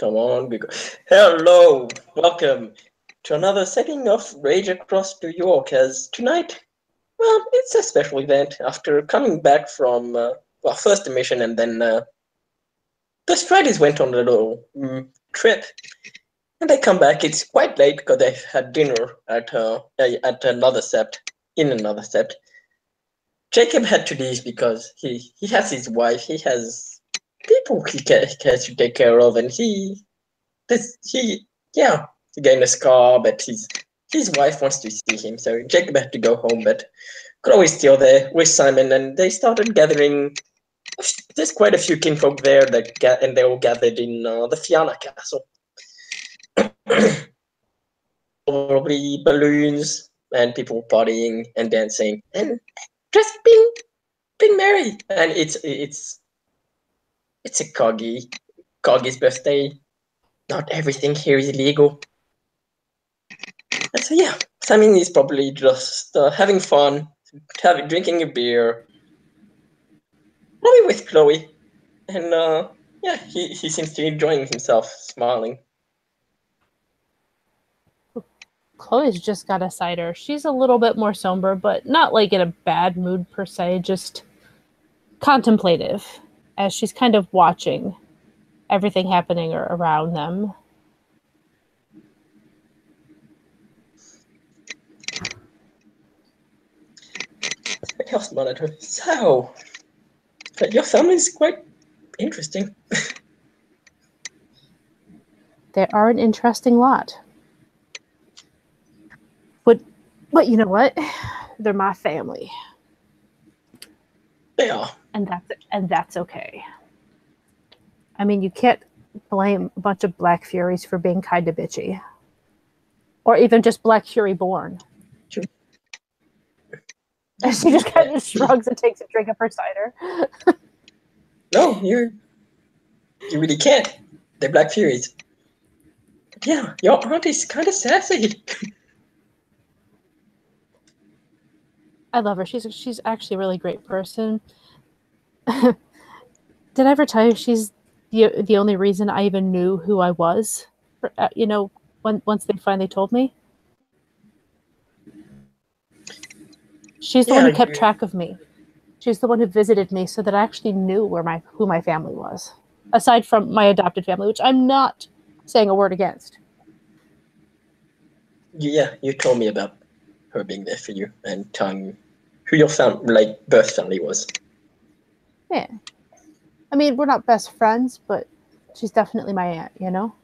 Come on, hello, welcome to another setting of Rage Across New York. As tonight, well, it's a special event. After coming back from first mission, and then the Striders went on a little trip, and they come back. It's quite late because they had dinner at another sept. In another sept, Jacob had to leave because he has his wife. He has people he has to take care of, and he gained a scar, but his wife wants to see him, so Jacob had to go home, but Chloe's still there with Simon, and they started gathering. There's quite a few kinfolk there and they all gathered in the Fianna Castle. Probably balloons and people partying and dancing and just being merry. And it's a Coggy's birthday. Not everything here is illegal. And so yeah, Simon is probably just having fun, drinking a beer, probably with Chloe, and he seems to be enjoying himself, smiling. Chloe's just got a cider. She's a little bit more somber, but not like in a bad mood per se, just contemplative, as she's kind of watching everything happening around them. So, your family's quite interesting. They are an interesting lot. But you know what? They're my family. They are. And that's okay. I mean, you can't blame a bunch of Black Furies for being kind of bitchy. Or even just Black Fury born. True. She just kind of shrugs and takes a drink of her cider. No, you really can't. They're Black Furies. Yeah, your aunt is kind of sassy. I love her. She's actually a really great person. Did I ever tell you she's the only reason I even knew who I was? Once they finally told me. She's the one who kept track of me. She's the one who visited me so that I actually knew who my family was. Aside from my adopted family, which I'm not saying a word against. Yeah, you told me about her being there for you and telling me who your birth family was. Yeah. I mean, we're not best friends, but she's definitely my aunt, you know?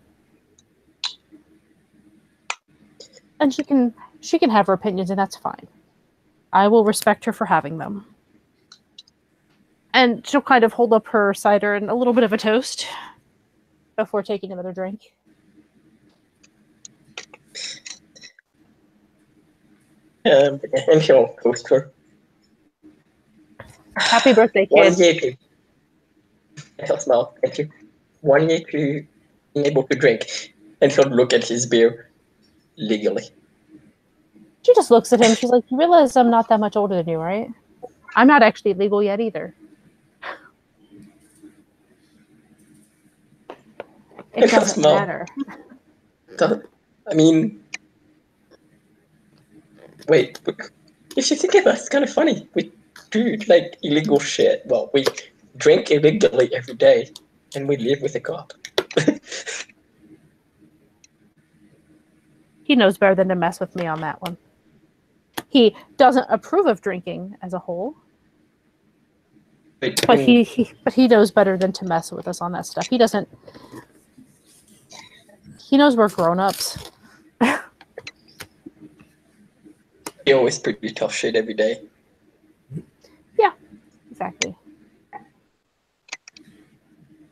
And she can have her opinions, and that's fine. I will respect her for having them. And she'll kind of hold up her cider and a little bit of a toast before taking another drink. And she'll toast her. Happy birthday, kid. 1 year to... I'll smile. Thank you. 1 year to being able to drink. And she'll look at his beer legally. She just looks at him. She's like, you realize I'm not that much older than you, right? I'm not actually legal yet either. It doesn't matter. I mean, wait, if you think about it, it's kind of funny. We do illegal shit. Well, we drink illegally every day, and we live with a cop. He knows better than to mess with me on that one. He doesn't approve of drinking as a whole. But he knows better than to mess with us on that stuff. He doesn't. He knows we're grown-ups. He always pretty tough shit every day. Yeah, exactly.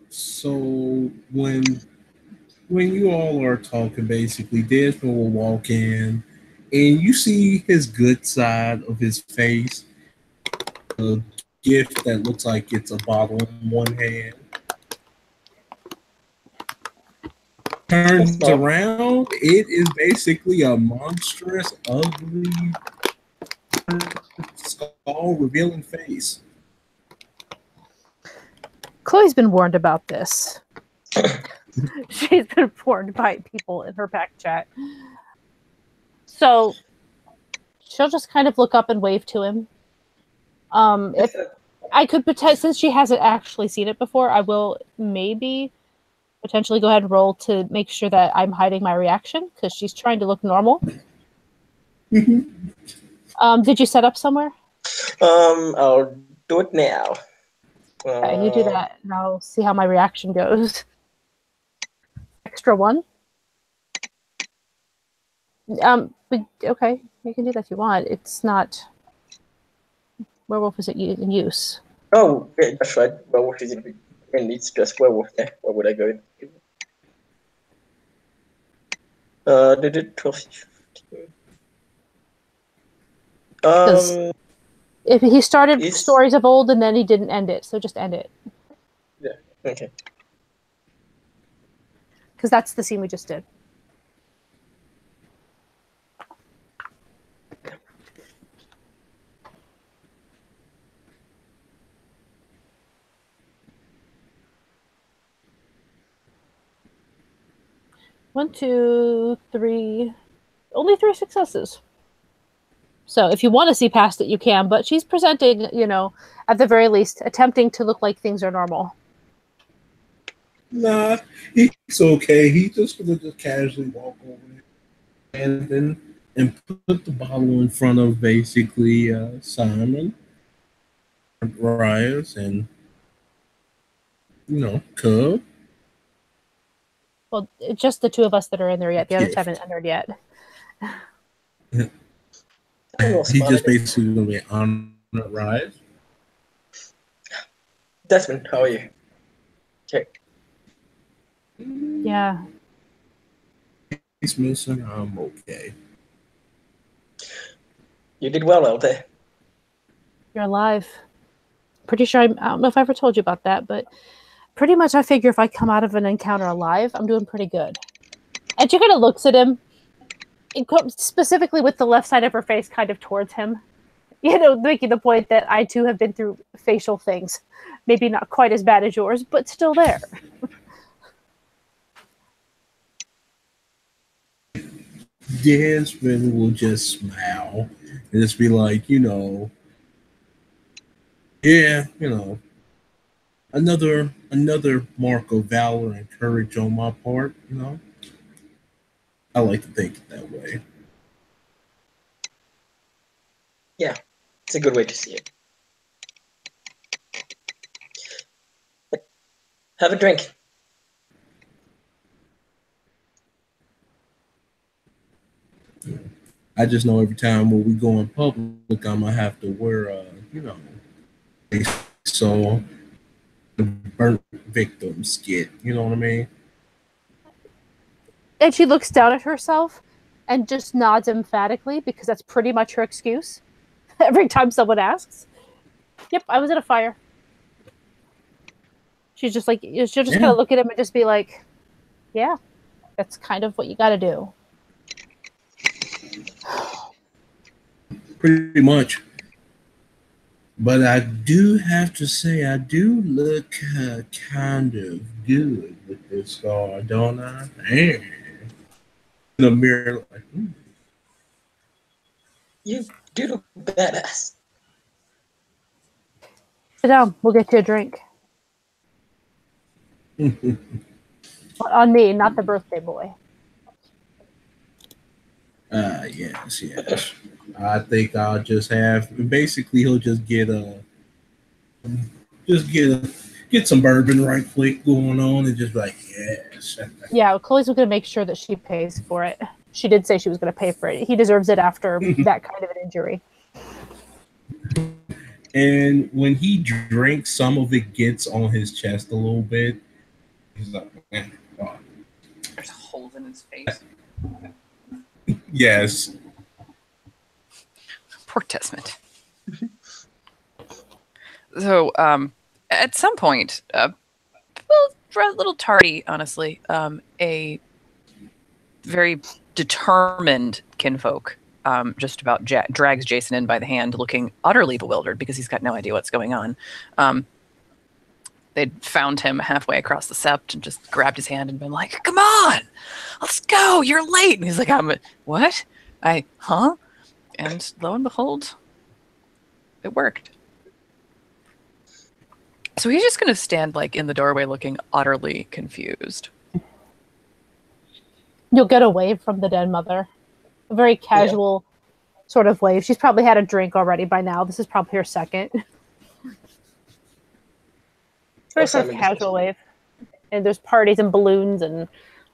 So when you all are talking, basically, Desmond will walk in, and you see his good side of his face. A gift that looks like it's a bottle in one hand. Turns around, it is basically a monstrous, ugly skull revealing face. Chloe's been warned about this. She's been informed by people in her pack chat. So she'll just kind of look up and wave to him. If I could since she hasn't actually seen it before, I will maybe potentially go ahead and roll to make sure that I'm hiding my reaction because she's trying to look normal. Did you set up somewhere? I'll do it now. Okay, you do that, and I'll see how my reaction goes. Extra 1. But okay, you can do that if you want. It's not. Werewolf is in use. Oh, yeah, that's right. Werewolf is in, and it's just werewolf. Yeah, where would I go? Did it 12? If he started Stories of Old and then he didn't end it, so just end it. Yeah. Okay. Because that's the scene we just did. One, two, three. Only 3 successes. So if you want to see past it, you can. But she's presenting, at the very least, attempting to look like things are normal. Nah, he's okay. He just gonna just casually walk over there and put the bottle in front of basically Simon, Rias, and Cub. Well, it's just the 2 of us that are in there yet. The others haven't entered yet. He just basically gonna be on Rias. Desmond, how are you? Okay. Yeah. He's missing. I'm okay. You did well out there. You're alive. Pretty sure I don't know if I ever told you about that, but pretty much I figure if I come out of an encounter alive, I'm doing pretty good. And she kind of looks at him, specifically with the left side of her face kind of towards him. Making the point that I too have been through facial things. Maybe not quite as bad as yours, but still there. Desmond will just smile and just be like, yeah, another mark of valor and courage on my part, I like to think it that way. Yeah, it's a good way to see it. Have a drink. I just know every time when we go in public, I'm gonna have to wear, so the burnt victim skit. You know what I mean? And she looks down at herself and just nods emphatically because that's pretty much her excuse. Every time someone asks, "Yep, I was in a fire." She's just like, she'll just kind of look at him and just be like, "Yeah, that's kind of what you got to do." Pretty much. But I do have to say, I do look kind of good with this scar, don't I? In the mirror, like, You do look badass. Sit down. We'll get you a drink. On me, not the birthday boy. Yes. I think I'll just have. Basically, he'll just get some bourbon right quick going on, and just like yes. Yeah, Chloe's going to make sure that she pays for it. She did say she was going to pay for it. He deserves it after that kind of an injury. And when he drinks, some of it gets on his chest a little bit. He's like, man, oh. There's holes in his face. Yes. Poor Desmond. So, at some point, a little tardy, honestly, a very determined kinfolk just about drags Jason in by the hand, looking utterly bewildered because he's got no idea what's going on. they'd found him halfway across the sept and just grabbed his hand and been like, "Come on, let's go. You're late." And he's like, "What? Huh?" And lo and behold, it worked. So he's just going to stand like in the doorway looking utterly confused. You'll get a wave from the dead mother. A very casual sort of wave. She's probably had a drink already by now. This is probably her second. Very sort of casual wave. And there's parties and balloons and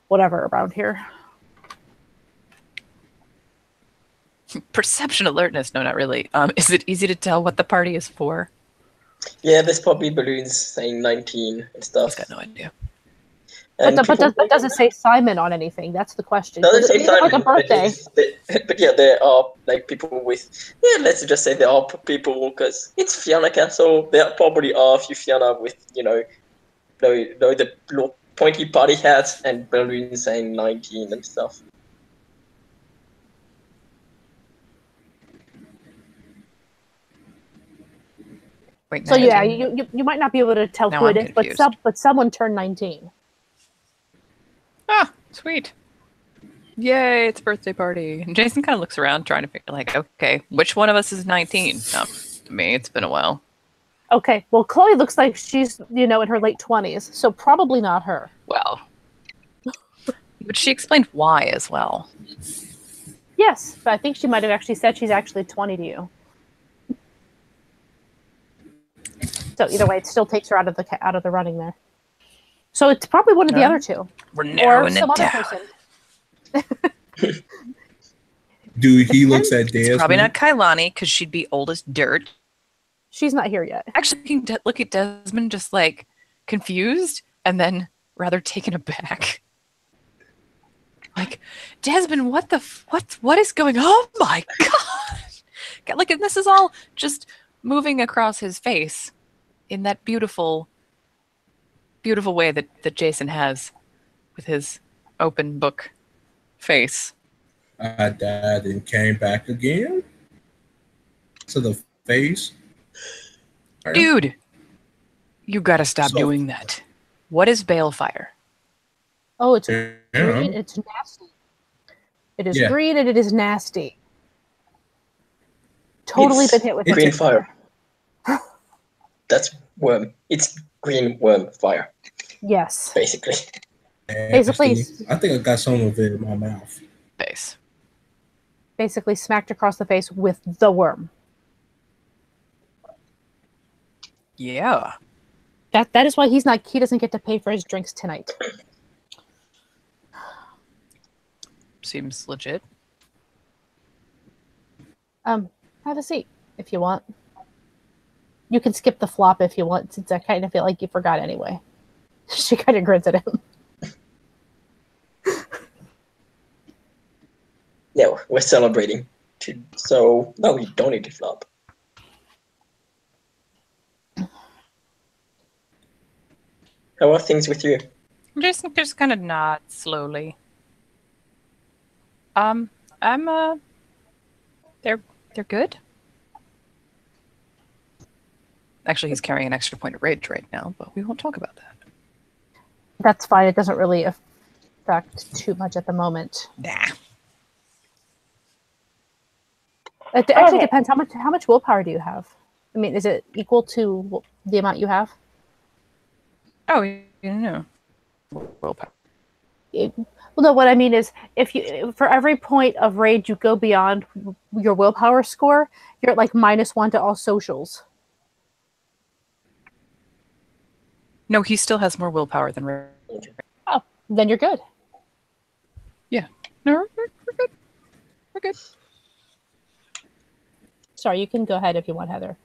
whatever around here. Perception alertness? No, not really. Is it easy to tell what the party is for? Yeah, there's probably balloons saying 19 and stuff. I've got no idea. But does it say Simon on anything? That's the question. Does it say Simon? Like a birthday? But yeah, there are like people with, let's just say there are people, because it's Fianna Castle. There probably are a few Fianna with, the pointy party hats and balloons saying 19 and stuff. Wait, so yeah, you might not be able to tell who it is, but someone turned 19. Ah, sweet. Yay, it's a birthday party. And Jason kind of looks around trying to figure, like, okay, which one of us is 19? Me, it's been a while. Okay, well, Chloe looks like she's, in her late 20s, so probably not her. Well, but she explained why as well. Yes, but I think she might have actually said she's actually 20 to you. So either way, it still takes her out of the running there. So it's probably one of the other two. We're narrowing or some it other down. person. Dude, he looks at Desmond. It's probably not Kailani because she'd be old as dirt. She's not here yet. Actually, look at Desmond just like confused and then rather taken aback. Like, Desmond, what is going on? Oh my God. Like, and this is all just moving across his face in that beautiful, beautiful way that Jason has with his open book face. I died and came back again. To the face. Dude, you gotta stop doing that. What is Balefire? Oh, it's green. It's nasty. It is green and it is nasty. Totally been hit with green fire. That's worm. It's green worm fire. Yes. Basically. Basically, I think I got some of it in my mouth. Face. Basically smacked across the face with the worm. Yeah. That is why he doesn't get to pay for his drinks tonight. Seems legit. Have a seat if you want. You can skip the flop if you want, since I kind of feel like you forgot anyway. She kind of grins at him. Yeah, we're celebrating. So, no, we don't need to flop. How are things with you? Jason just kind of nods slowly. They're good. Actually, he's carrying an extra point of rage right now, but we won't talk about that. That's fine. It doesn't really affect too much at the moment. Nah. It actually depends. How much willpower do you have? I mean, is it equal to the amount you have? Oh, no. Willpower. Well, no. What I mean is, for every point of rage you go beyond your willpower score, you're at like -1 to all socials. No, he still has more willpower than rage. Oh, then you're good. Yeah. No, we're good. We're good. Sorry, you can go ahead if you want, Heather.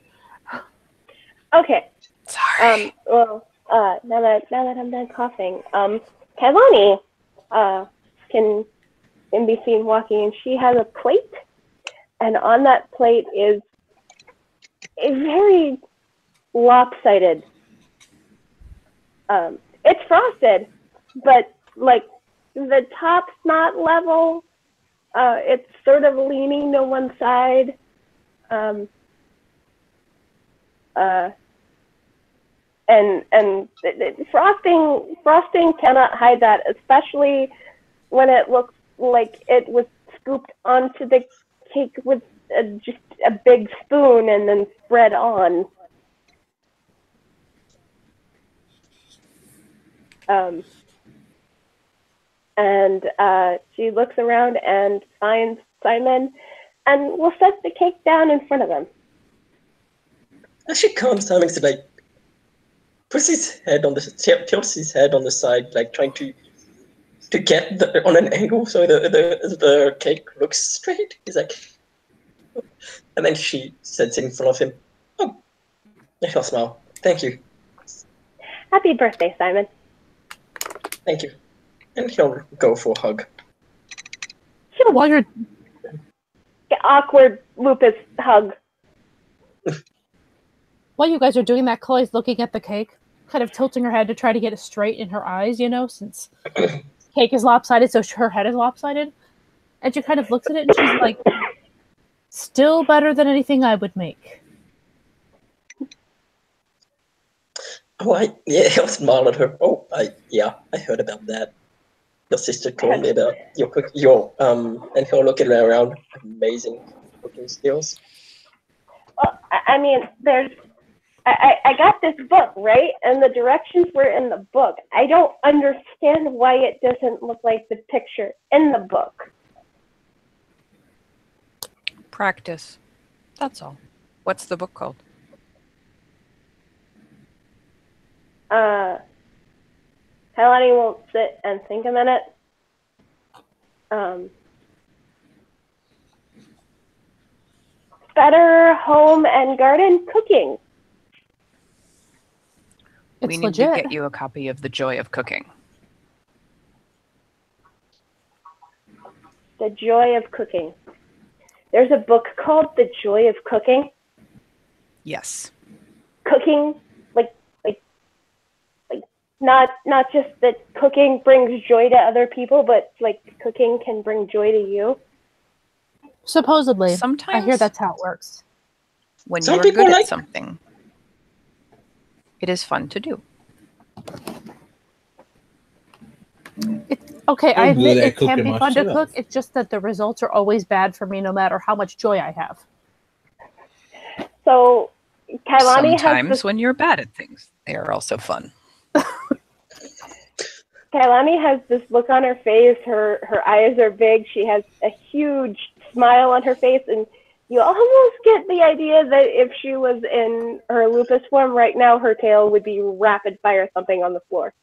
Okay. Sorry. Well, now that I'm done coughing, Kailani, can be seen walking, and she has a plate, and on that plate is a very lopsided. It's frosted, but like the top's not level. It's sort of leaning to one side. frosting cannot hide that, especially when it looks like it was scooped onto the cake with just a big spoon and then spread on. She looks around and finds Simon and will set the cake down in front of him. As she comes, Simon's like puts his head on tilts his head on the side, like trying to get on an angle so the cake looks straight. He's like, and then she sets it in front of him. Oh, he'll smile. Thank you. Happy birthday, Simon. Thank you. And he'll go for a hug. While you're Awkward lupus hug. While you guys are doing that, Chloe's looking at the cake, kind of tilting her head to try to get it straight in her eyes, since cake is lopsided, so her head is lopsided. And she kind of looks at it and she's like, still better than anything I would make. Oh, he'll smile at her. Oh, I heard about that. Your sister told me about your and he'll look at her around. Amazing cooking skills. Well, I mean, I got this book, right? And the directions were in the book. I don't understand why it doesn't look like the picture in the book. Practice. That's all. What's the book called? Helene won't sit and think a minute. Better Home and Garden Cooking. It's We need legit. to get you a copy of The Joy of Cooking. The Joy of Cooking. There's a book called The Joy of Cooking. Yes. Cooking, like not just that cooking brings joy to other people, but like cooking can bring joy to you. Supposedly. Sometimes I hear that's how it works. when Some you're people good like- at something, it is fun to do. Okay, I I'm good admit at it can cooking be fun to myself. cook. It's just that the results are always bad for me no matter how much joy I have. So Kailani has Sometimes this when you're bad at things, they are also fun. Kailani has this look on her face. Her eyes are big. She has a huge smile on her face, and you almost get the idea that if she was in her lupus form right now, her tail would be rapid fire thumping on the floor.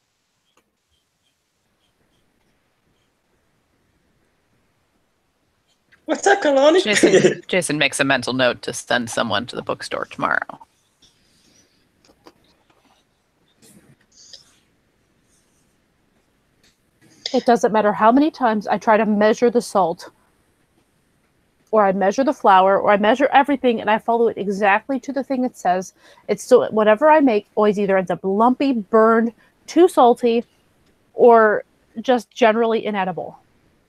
What's that, Kalani? Jason makes a mental note to send someone to the bookstore tomorrow. It doesn't matter how many times I try to measure the salt, or I measure the flour, or I measure everything, and I follow it exactly to the thing it says. It's still, whatever I make always either ends up lumpy, burned, too salty, or just generally inedible.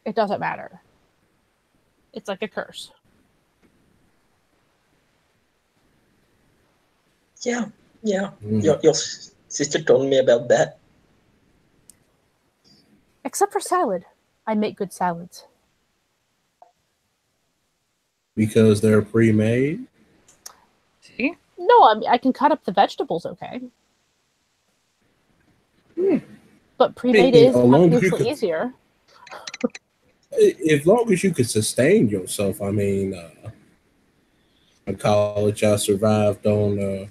It doesn't matter. It's like a curse. Yeah. Your sister told me about that. Except for salad. I make good salads. Because they're pre-made. See? No, I can cut up the vegetables okay. But pre-made Hey, is as long as you obviously could- easier. As long as you could sustain yourself, I mean, in college I survived on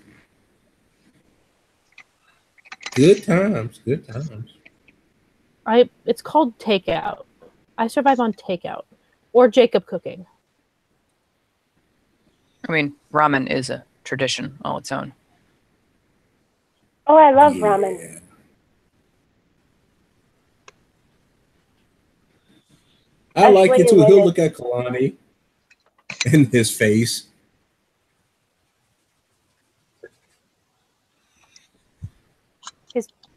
good times. It's called takeout. I survive on takeout. Or Jacob cooking. I mean, ramen is a tradition all its own. Oh, I love ramen. Yeah. I like it too. He'll look at Kalani in his face.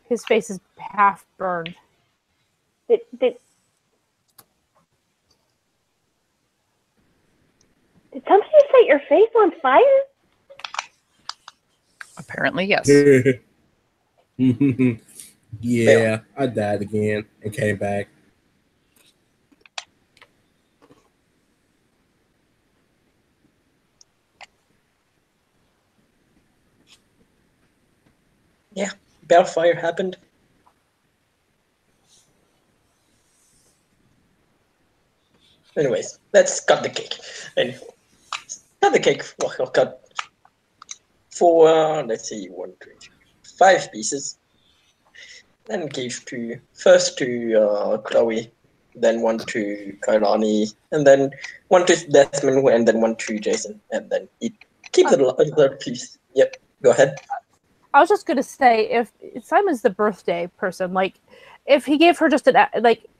His face is half burned. Did somebody set your face on fire? Apparently, yes. Yeah, I died again and came back. Yeah, Bellfire happened. Anyways, let's cut the cake. And cut the cake. Well, I'll cut for let's see, 1, 2, 3, 5 pieces. Then give first to Chloe, then one to Kailani, and then one to Desmond, and then one to Jason, and then keep the other piece. Yep, go ahead. I was just gonna say, if Simon's the birthday person, like, if he gave her just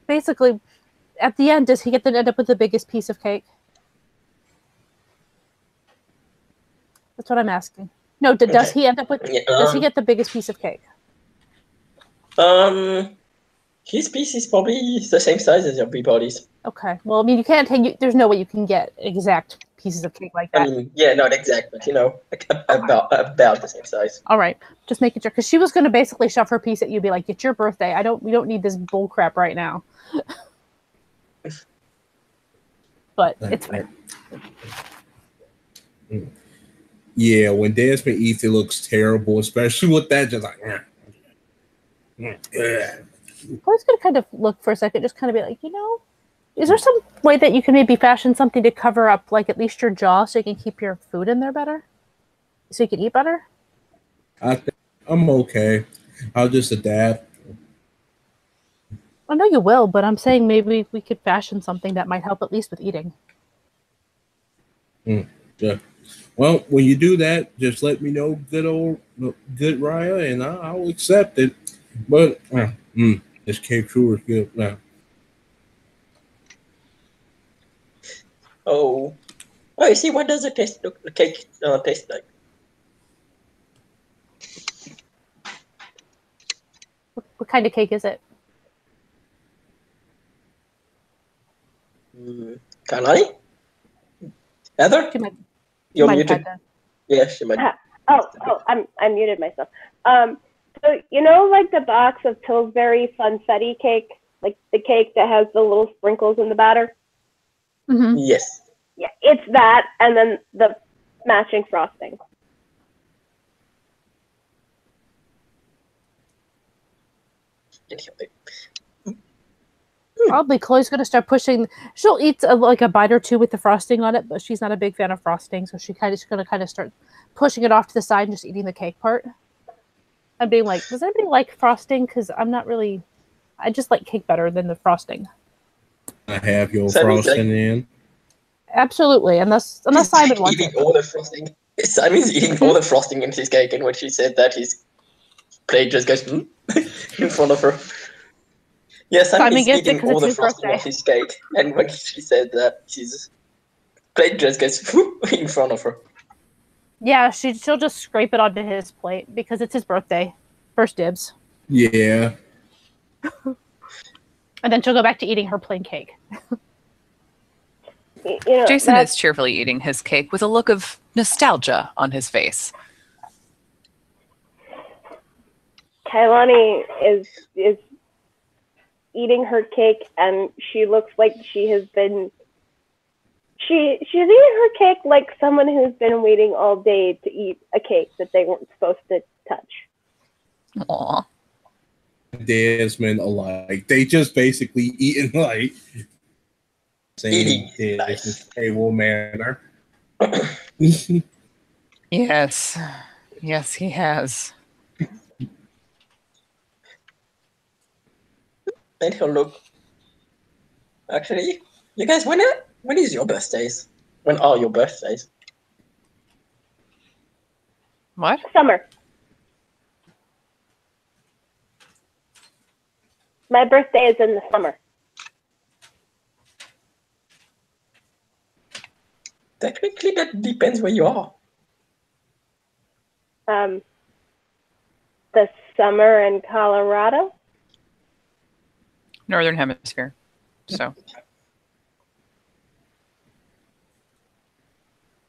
basically, at the end, does he get to end up with the biggest piece of cake? That's what I'm asking. No, does he end up with? Yeah, does he get the biggest piece of cake? His piece is probably the same size as everybody's. Okay. Well, I mean, you can't take. There's no way you can get exact pieces of cake like that. I mean, yeah, not exact, but about the same size. All right, just making sure, because she was going to basically shove her piece at you, be like, "It's your birthday. We don't need this bull crap right now." But it's fine. Yeah, when Desmond eats, it looks terrible, especially with that. Just like, I was going to kind of look for a second, just kind of be like, is there some way that you can maybe fashion something to cover up, like, at least your jaw, so you can keep your food in there better, so you can eat better? I think I'm okay. I'll just adapt. I know you will, but I'm saying maybe we could fashion something that might help at least with eating. Yeah. Well, when you do that, just let me know, good Raya, and I'll accept it. But this cake sure is good now. Oh, you see, what does the cake taste like? What kind of cake is it? Kalani? Heather? You're muted. Yeah, she might. I muted myself. So like the box of Pillsbury Funfetti cake, like the cake that has the little sprinkles in the batter. Mm-hmm. Yes. Yeah, it's that, and then the matching frosting. Probably Chloe's going to start pushing. She'll eat like a bite or two with the frosting on it, but she's not a big fan of frosting, so she's going to start pushing it off to the side and just eating the cake part. I'm being like, does anybody like frosting? Because I'm not really. I just like cake better than the frosting. I have your frosting in. Absolutely, unless Simon wants eating all the frosting. Simon's eating all the frosting in his cake, and when she said that, his plate just goes in front of her. Yeah, Simon is eating all the frosting of his cake, and when she said that, his plate just goes in front of her. Yeah, she'll just scrape it onto his plate because it's his birthday. First dibs. Yeah. And then she'll go back to eating her plain cake. Jason is cheerfully eating his cake with a look of nostalgia on his face. Kailani is eating her cake, and she looks like she has been. She's eating her cake like someone who's been waiting all day to eat a cake that they weren't supposed to touch. Aww. Desmond alike. They just basically eating like same table manner. Yes. Yes, he has. And he'll look. Actually, you guys, when is your birthdays? When are your birthdays? What? Summer. My birthday is in the summer. Technically, that depends where you are. The summer in Colorado. Northern Hemisphere. So.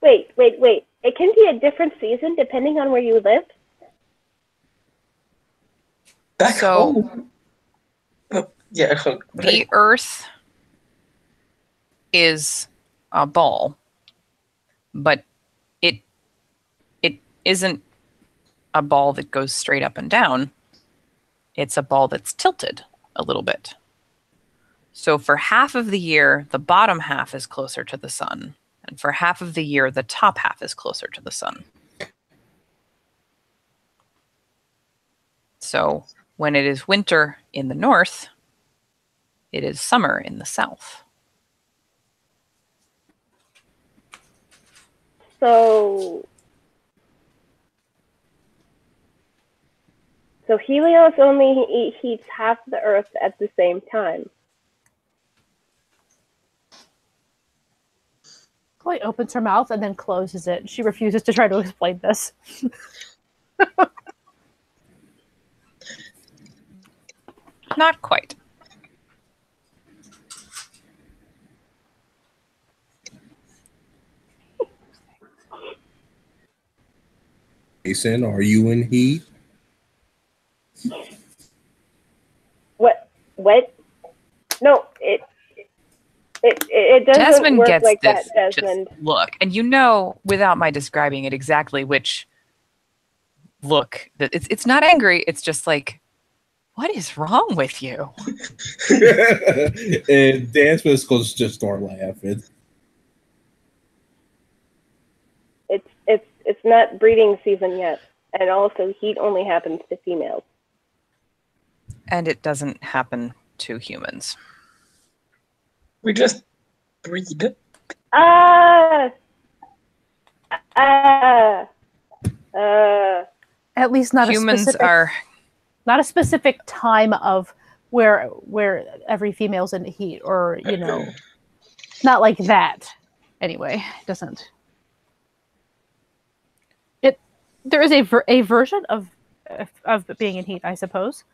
Wait. It can be a different season depending on where you live. Back So- home. Yeah. The Earth is a ball, but it isn't a ball that goes straight up and down. It's a ball that's tilted a little bit. So for half of the year, the bottom half is closer to the sun, and for half of the year, the top half is closer to the sun. So when it is winter in the north, it is summer in the south. So Helios only heats half the Earth at the same time. Chloe opens her mouth and then closes it. She refuses to try to explain this. Not quite. Jason, are you in heat? What? No, it doesn't Desmond work gets like this that, Desmond. just look, and you know, without my describing it exactly, which look that it's not angry. It's just like, what is wrong with you? And Desmond's going to just start laughing. It's not breeding season yet, and also heat only happens to females. And it doesn't happen to humans. We just breed. Ah. At least not Humans a specific, are not a specific time of where every female's in the heat, or not like that. Anyway, it doesn't. There is a version of being in heat, I suppose.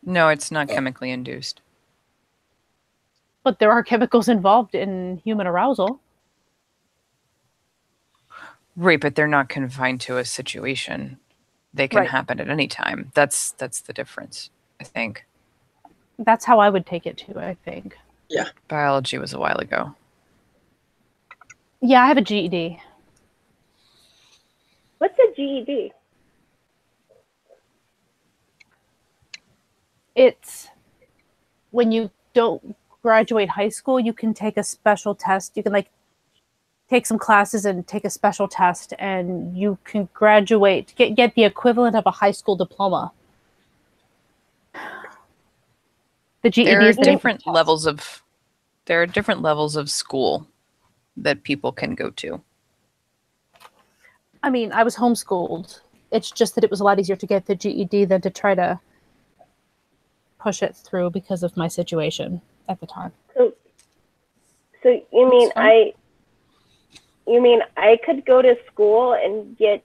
no, it's not chemically induced. But there are chemicals involved in human arousal. Right, but they're not confined to a situation. They can Right. happen at any time. That's the difference, I think. That's how I would take it too, I think. Biology was a while ago. Yeah, I have a GED. What's a GED? It's when you don't graduate high school, you can take a special test. You can take some classes and take a special test, and you can graduate, get the equivalent of a high school diploma. The GED There are is the name of the different test. levels of school that people can go to. I mean, I was homeschooled. It's just that it was a lot easier to get the GED than to try to push it through because of my situation at the time. So you mean Sorry? I could go to school and get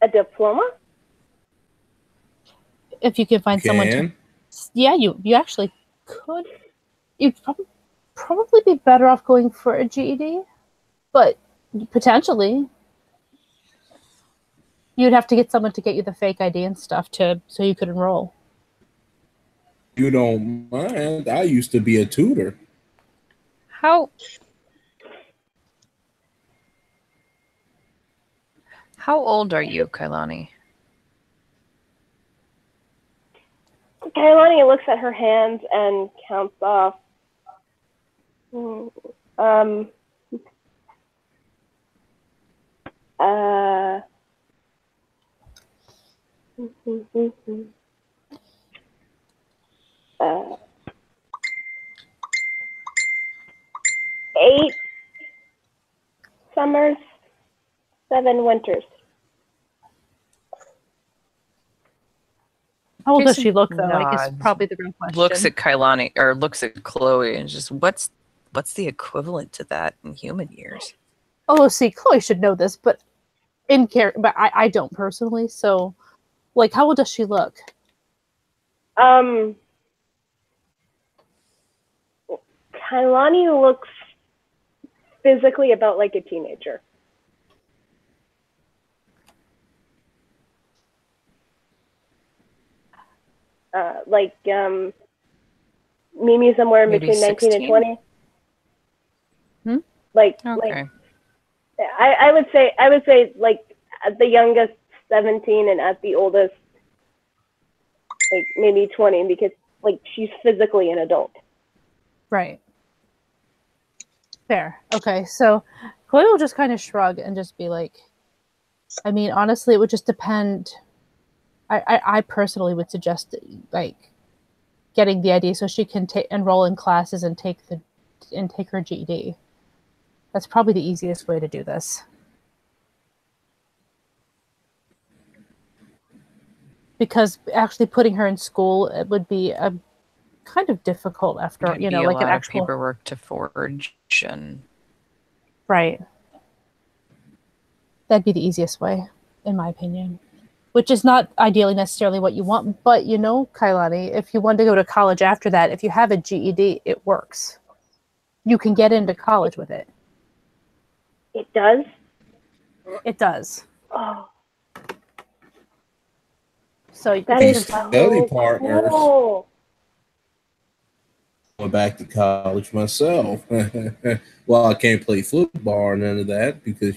a diploma? If you can find someone to, Can? yeah, you actually could. You'd probably be better off going for a GED, but potentially you'd have to get someone to get you the fake ID and stuff so you could enroll. You don't mind? I used to be a tutor. How old are you, Kailani? Kailani looks at her hands and counts off. Eight summers, 7 winters. How old does Jason she look, though? I guess nods, probably the real question. Looks at Kailani or looks at Chloe and just what's the equivalent to that in human years? Oh, see, Chloe should know this, but but I don't personally. So, how old does she look? Kailani looks physically about like a teenager. Mimi somewhere in Maybe between 19 and 16? 20. Hmm? Like Okay. I would say like at the youngest 17 and at the oldest like maybe 20 because like she's physically an adult. Right. Fair. Okay, so Chloe will just kind of shrug and just be like, I mean, honestly, it would just depend. I personally would suggest like getting the ID so she can enroll in classes and take her GED. That's probably the easiest way to do this. Because actually putting her in school, it would be a kind of difficult after, It'd be a like an lot of actual paperwork to forge and right. That'd be the easiest way, in my opinion. Which is not ideally necessarily what you want, but Kailani, if you want to go to college after that, if you have a GED, it works. You can get into college with it. It does? It does. Oh, So that These is study so partners. cool. Went back to college myself. Well, I can't play football or none of that because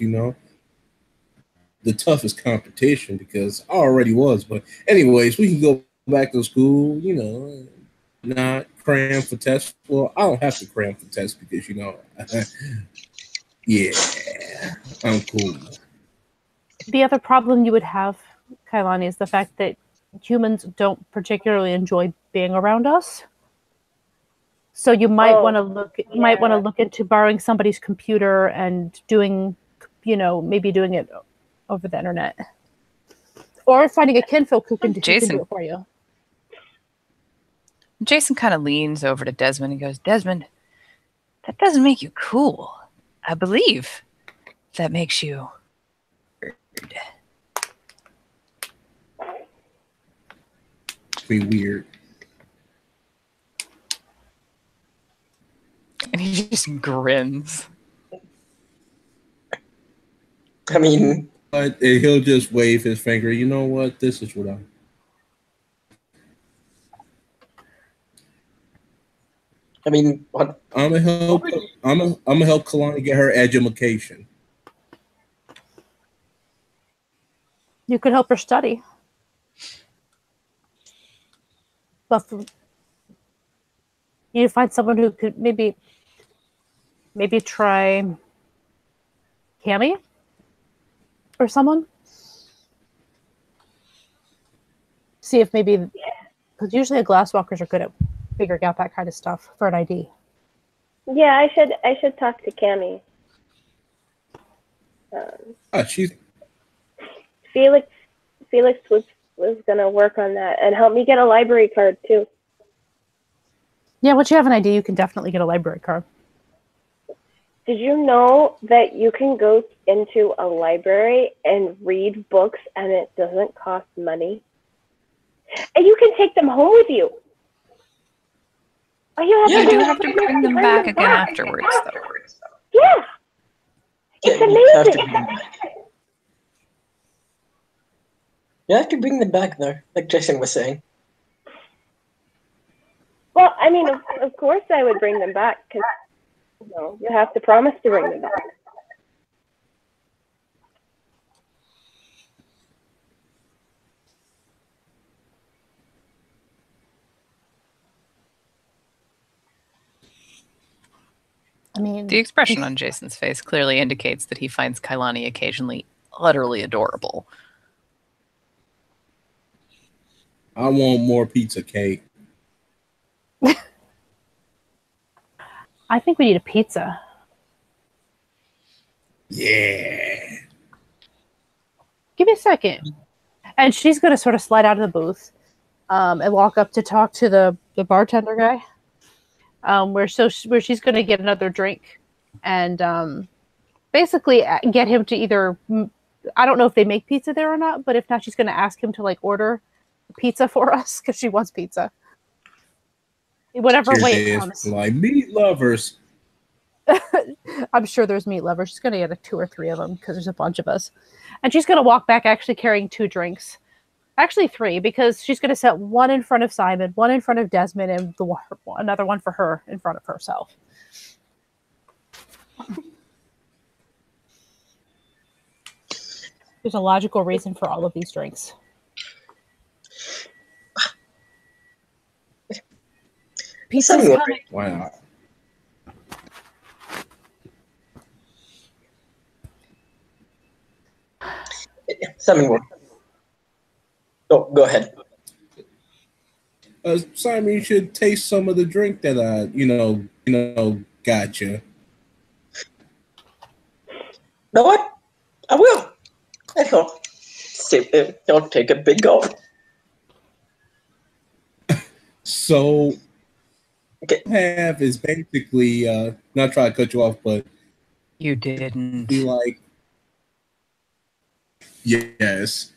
the toughest competition because I already was. But anyways, we can go back to school. Not cram for tests. Well, I don't have to cram for tests because yeah, I'm cool. the other problem you would have, Kailani, is the fact that humans don't particularly enjoy being around us. So you might want to look into borrowing somebody's computer and doing, maybe doing it over the internet, or finding a kinfolk who can do it for you. Jason kind of leans over to Desmond and goes, Desmond, that doesn't make you cool. I believe that makes you weird. Be weird. And he just grins. I mean, But he'll just wave his finger. You know what? This is what what? I'm gonna help. I'm gonna help Kalani get her education. You could help her study. But you need to find someone who could maybe try Cammy or someone. See if maybe, because usually glasswalkers are good at figuring out that kind of stuff for an ID. Yeah, I should talk to Cammy. She's Felix was gonna work on that and help me get a library card too. Yeah, once you have an ID, you can definitely get a library card. Did you know that you can go into a library and read books and it doesn't cost money? And you can take them home with you. Oh, You do have to bring them back again afterwards, though. Yeah. It's amazing. You have to bring them back, though, like Jason was saying. Well, I mean, of course I would bring them back because you have to promise to bring them back. I mean, the expression on Jason's face clearly indicates that he finds Kailani occasionally utterly adorable. I want more pizza cake. I think we need a pizza. Yeah. Give me a second. And she's going to sort of slide out of the booth and walk up to talk to the bartender guy, where she's going to get another drink and basically get him to either, I don't know if they make pizza there or not, but if not, she's going to ask him to like order pizza for us because she wants pizza. Whatever way it comes. Like meat lovers. I'm sure there's meat lovers. She's going to get 2 or 3 of them because there's a bunch of us. And she's going to walk back actually carrying 2 drinks Actually, 3, because she's going to set one in front of Simon, one in front of Desmond, and another one for her in front of herself. There's a logical reason for all of these drinks. Pizza's coming. Why not? Simon, oh, go ahead. Simon, you should taste some of the drink that I, got you. Know what? I will. And he'll take a big gulp. So, Okay. what I have is basically, not trying to cut you off, but You didn't. be like, yes.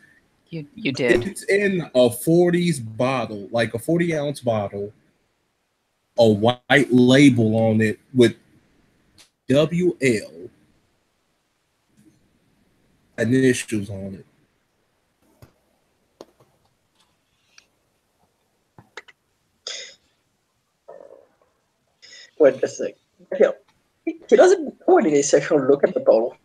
You did. It's in a 40s bottle, like a 40-ounce bottle, a white label on it with WL initials on it. Wait a sec. He doesn't point in his sexual look at the bottle.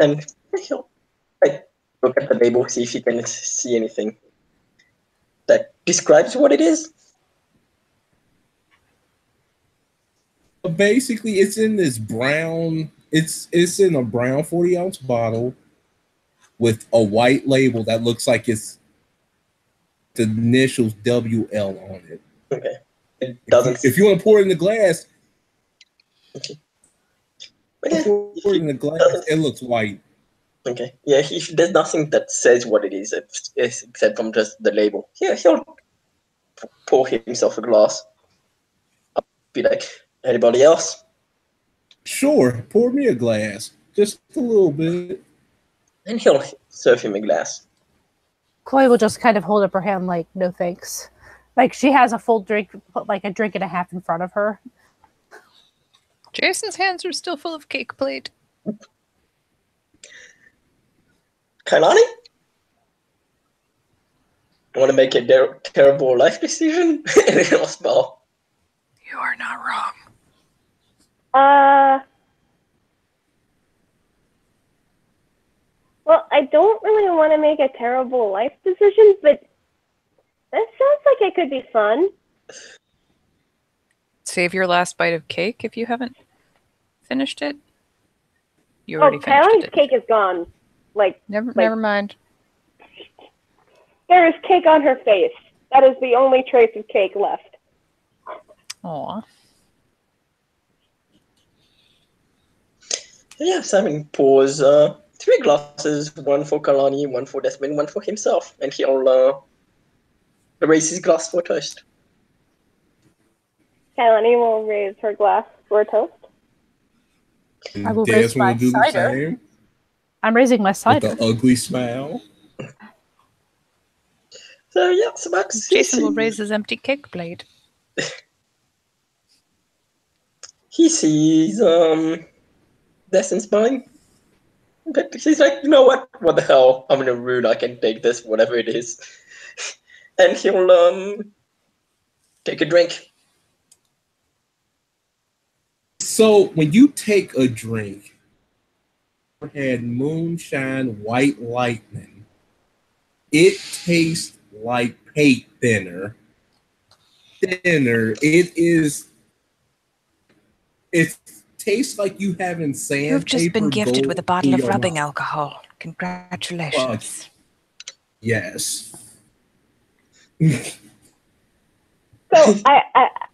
And he'll look at the label, see if he can see anything that describes what it is. Basically, it's in this brown. It's in a brown 40-ounce bottle with a white label that looks like it's the initials WL on it. Okay. It doesn't. If you want to pour it in the glass, Okay. pour it in the glass. It looks white. Okay. Yeah, there's nothing that says what it is except from just the label. Yeah, he'll pour himself a glass. I'll be like, anybody else? Sure, pour me a glass, just a little bit. And he'll serve him a glass. Chloe will just kind of hold up her hand like, no thanks. Like she has a full drink, like a drink and a half in front of her. Jason's hands are still full of cake plate. Kailani? Want to make a terrible life decision? And he'll smile. You are not wrong. Well, I don't really want to make a terrible life decision, but that sounds like it could be fun. Save your last bite of cake if you haven't finished it. You already finished Kailani's it. cake is gone. Never mind. There is cake on her face. That is the only trace of cake left. Aw. Yeah, Simon pours 3 glasses, one for Kalani, one for Desmond, one for himself, and he'll raise his glass for a toast. Kailani will raise her glass for a toast. I will raise Desmond my will do the cider. same I'm raising my with cider. the ugly smile. So yeah, so Max. Jason will raise his empty cake plate. He sees Destin smiling. But he's like, you know what? What the hell? I'm in a rude, I can take this, whatever it is. And he'll take a drink. So when you take a drink, had moonshine white lightning, it tastes like paint thinner. It tastes like you haven't sandpaper. You've just been gifted gold with a bottle in of your rubbing mouth. alcohol. Congratulations. Yes. So I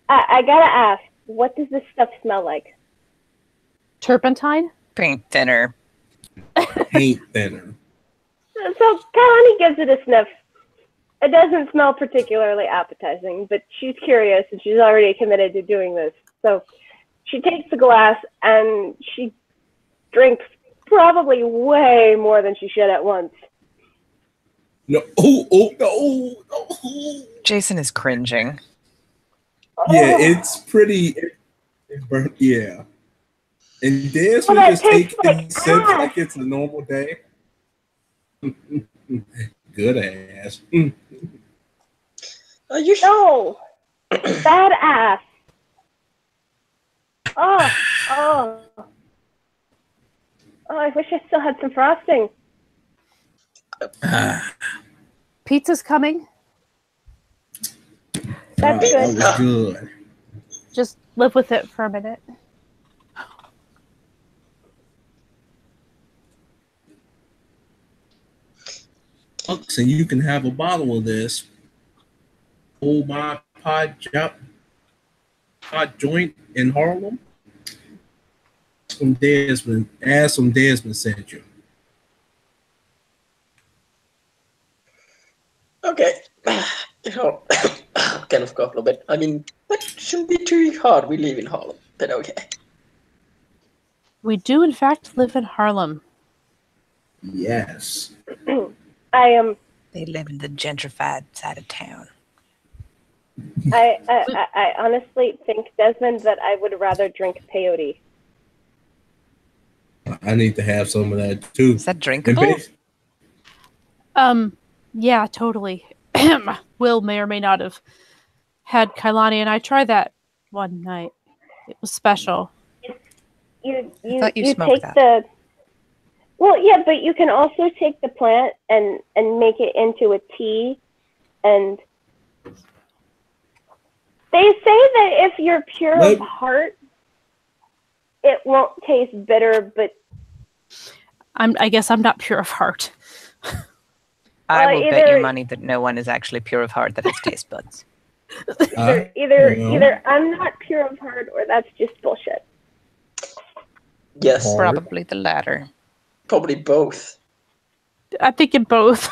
gotta ask, what does this stuff smell like? Turpentine? Paint thinner. Paint thinner. So Kailani gives it a sniff. It doesn't smell particularly appetizing, but she's curious and she's already committed to doing this. So she takes the glass and she drinks probably way more than she should at once. No, no. Jason is cringing. Yeah, it's pretty. Yeah. And Des Well, will that just tastes take like sips ass. like it's a normal day. Good ass. You No, bad ass. Oh. I wish I still had some frosting. Pizza's coming. That's That good. was good. Just live with it for a minute. Bucks, and you can have a bottle of this. Oh my pod joint in Harlem. Ask some Desmond sent you. okay? You know, kind of cough a little bit. I mean, that shouldn't be too hard. We live in Harlem, but okay. We do, in fact, live in Harlem. Yes. I am. They live in the gentrified side of town. I honestly think, Desmond, that I would rather drink peyote. I need to have some of that too. Is that And drinkable? Yeah, totally. Will may or may not have had Kailani and I try that one night. It was special. You thought you smoked take that. the. Well, yeah, but you can also take the plant and make it into a tea, and they say that if you're pure What? of heart, it won't taste bitter, but I guess I'm not pure of heart. I will bet you either- money that no one is actually pure of heart that has taste buds. either I'm not pure of heart or that's just bullshit. Yes, Hard. Probably the latter. probably both. I'm thinking both.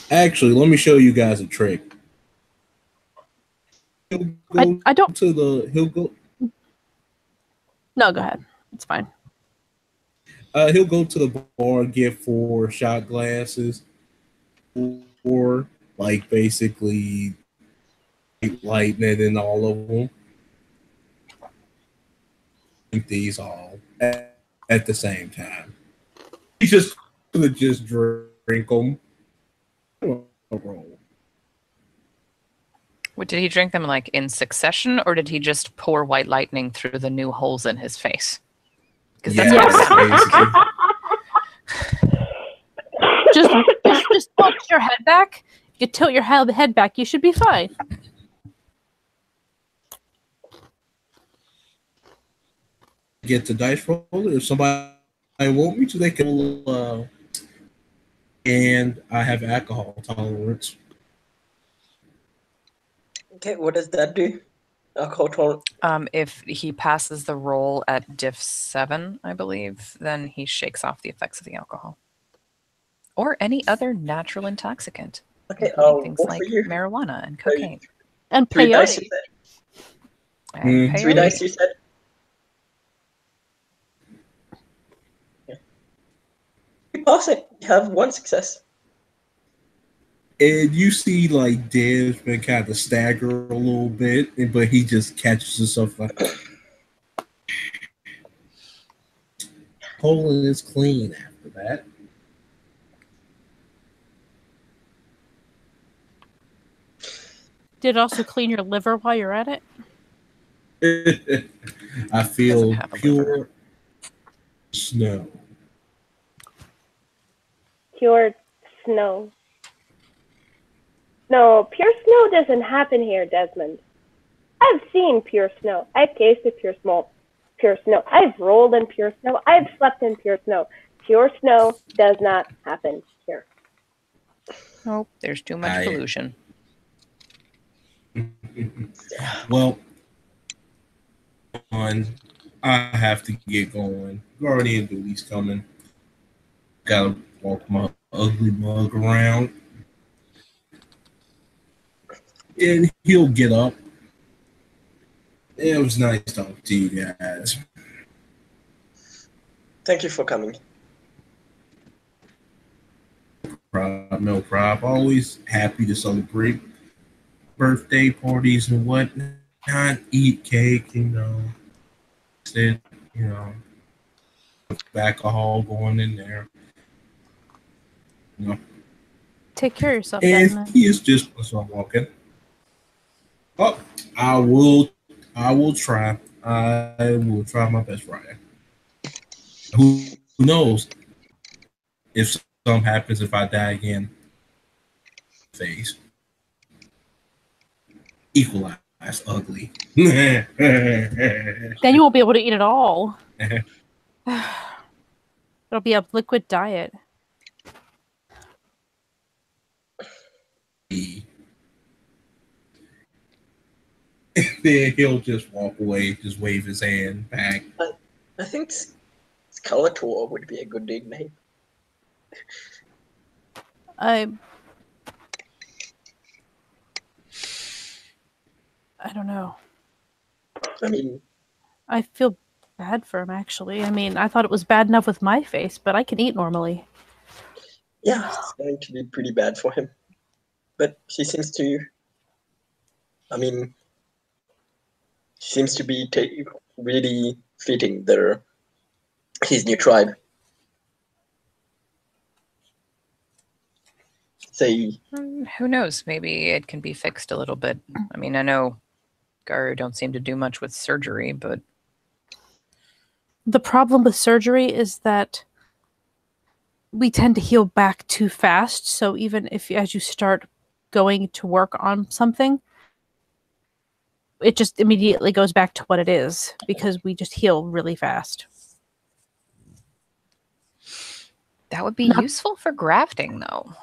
Actually, let me show you guys a trick. He'll go I don't. to the. He'll go. No, go ahead. It's fine. He'll go to the bar and get 4 shot glasses, or like basically lighten it in all of them. Drink these all at the same time. He's just gonna just drink them. What, did he drink them like in succession, or did he just pour white lightning through the new holes in his face? Because that's Yes, what basically. Just tilt your head back. You tilt your head back. You should be fine. Get the dice roller. If somebody want me to, they can. And I have alcohol tolerance. Okay, what does that do? Alcohol tolerance. If he passes the roll at diff 7, I believe, then he shakes off the effects of the alcohol. Or any other natural intoxicant. Okay, including things roll like for you. marijuana and cocaine. And 3 dice, peyote. you said. And 3 peyote. dice, you said. Yeah. You pass it. You have 1 success. And you see, like, Desmond kind of stagger a little bit, but he just catches himself like, colon is clean after that. Did it also clean your liver while you're at it? I feel have a pure liver. snow. Pure snow. No, pure snow doesn't happen here, Desmond. I've seen pure snow. I've tasted pure snow. I've rolled in pure snow. I've slept in pure snow. Pure snow does not happen here. Nope, there's too much pollution. Well, I have to get going. Guardian duty's coming. Gotta walk my ugly mug around. And he'll get up. It was nice talking to you guys. Thank you for coming. No problem. Always happy to celebrate birthday parties and whatnot. not eat cake, instead, you know, with alcohol going in there. You know. Take care of yourself, And Desmond. he is just so I'm walking. Oh, I will try. I will try my best, Ryan. Who knows if something happens if I die again? Phase. Equalize ugly. Then you won't be able to eat at all. It'll be a liquid diet. Then he'll just walk away, just wave his hand back. I think Skeletor would be a good nickname. I don't know. I mean, I feel bad for him, actually. I mean, I thought it was bad enough with my face, but I can eat normally. yeah, it's going to be pretty bad for him. But he seems to. I mean, he seems to be really fitting his new tribe. Say, Who knows? Maybe it can be fixed a little bit. I mean, I know Garu don't seem to do much with surgery, but The problem with surgery is that we tend to heal back too fast. So even if as you start going to work on something, it just immediately goes back to what it is because we just heal really fast. that would be useful for grafting, though.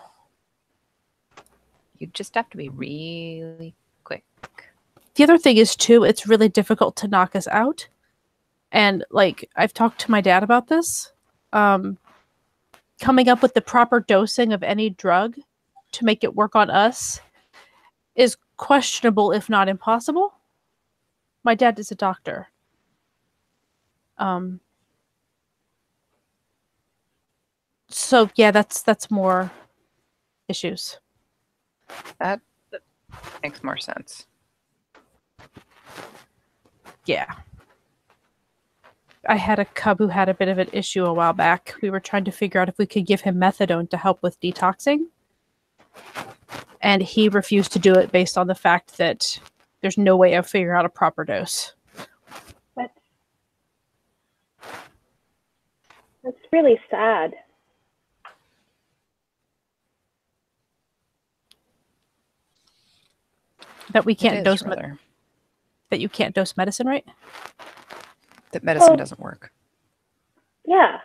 You'd just have to be really quick. The other thing is, too, it's really difficult to knock us out. And, like, I've talked to my dad about this. Coming up with the proper dosing of any drug to make it work on us is questionable, if not impossible. My dad is a doctor. So, yeah, that's more issues. That makes more sense. Yeah. I had a cub who had a bit of an issue a while back. We were trying to figure out if we could give him methadone to help with detoxing. And he refused to do it based on the fact that there's no way of figuring out a proper dose. That's really sad. That we can't It is, dose rather. that you can't dose medicine, right? That medicine Well- doesn't work. Yeah.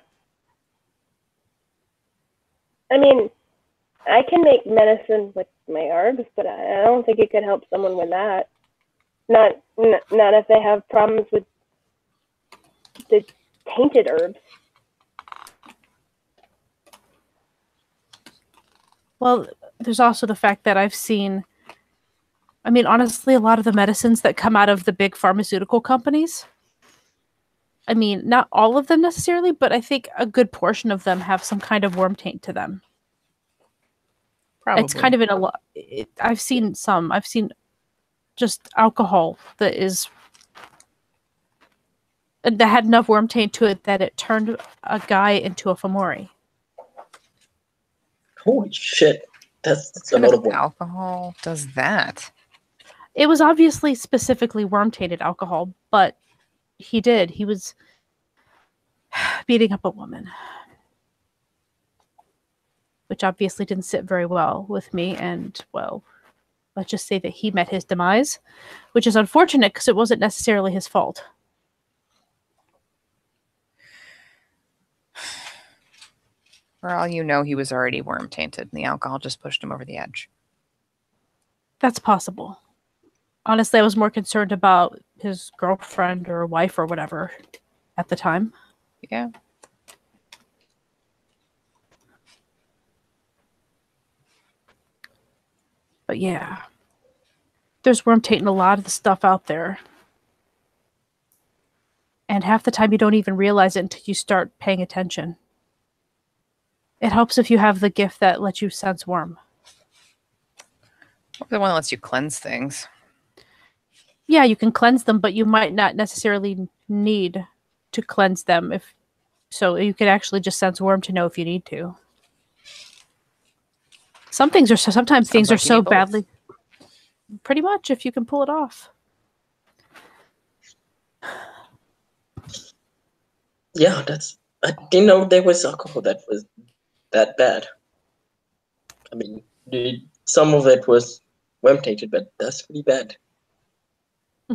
I mean, I can make medicine with my herbs, but I don't think it could help someone with that. Not if they have problems with the tainted herbs. Well, there's also the fact that I've seen, I mean, honestly, a lot of the medicines that come out of the big pharmaceutical companies, I mean, not all of them necessarily, but I think a good portion of them have some kind of worm taint to them. Probably. It's kind of in a lot. I've seen just alcohol that had enough worm taint to it that it turned a guy into a Fomori. holy shit, that's a What lot kind of of work. alcohol does that? It was obviously specifically worm tainted alcohol, but he was beating up a woman, which obviously didn't sit very well with me. And, well, let's just say that he met his demise, which is unfortunate because it wasn't necessarily his fault. For all you know, he was already worm tainted, and the alcohol just pushed him over the edge. That's possible. Honestly, I was more concerned about his girlfriend or wife or whatever at the time. Yeah. But yeah, there's worm taint in a lot of the stuff out there. And half the time you don't even realize it until you start paying attention. It helps if you have the gift that lets you sense worm. Or the one that lets you cleanse things. Yeah, you can cleanse them, but you might not necessarily need to cleanse them if so you could actually just sense worm to know if you need to. Sometimes Sounds things are like you so need both. badly pretty much if you can pull it off. Yeah, I didn't know there was alcohol that was that bad. I mean, some of it was worm tainted, but that's pretty bad.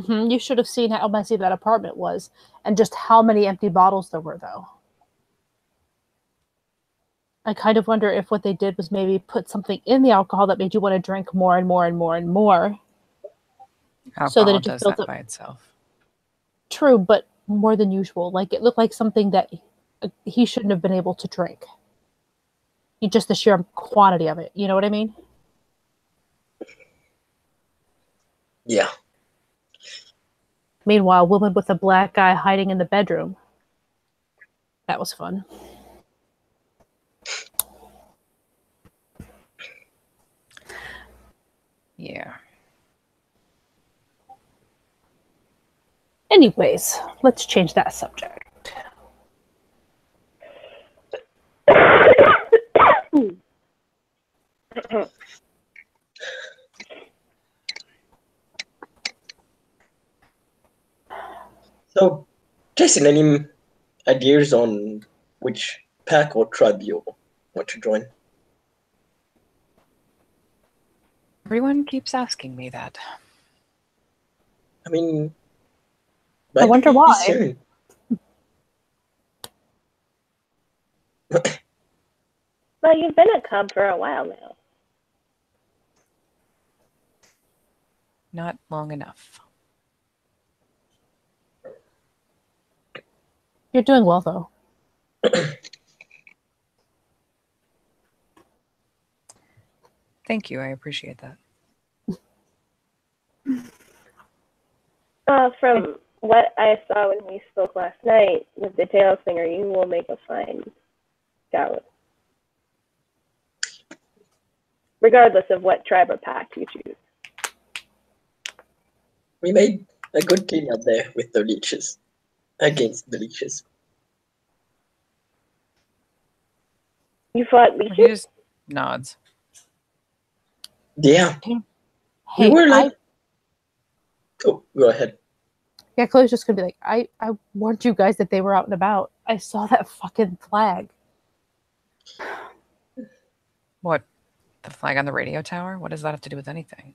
You should have seen how messy that apartment was and just how many empty bottles there were, though. I kind of wonder if what they did was maybe put something in the alcohol that made you want to drink more and more and more and more. So that Alcohol it just does built that up. by itself. True, but more than usual. Like, it looked like something that he shouldn't have been able to drink. Just the sheer quantity of it. You know what I mean? Yeah. Meanwhile, woman with a black eye hiding in the bedroom. That was fun. Yeah. Anyways, let's change that subject. So, Jason, any ideas on which pack or tribe you want to join? Everyone keeps asking me that. I mean, I wonder might be why. soon. Well, you've been a cub for a while now. Not long enough. You're doing well, though. Thank you. I appreciate that. From what I saw when we spoke last night with the tail singer, you will make a fine scout. Regardless of what tribe or pack you choose. We made a good team out there with the leeches. Against the leeches. You fought He leeches? just nods. Yeah. Hey, We were like... Oh, go ahead. Yeah, Chloe's just gonna be like, I warned you guys that they were out and about. I saw that fucking flag. What? The flag on the radio tower? What does that have to do with anything?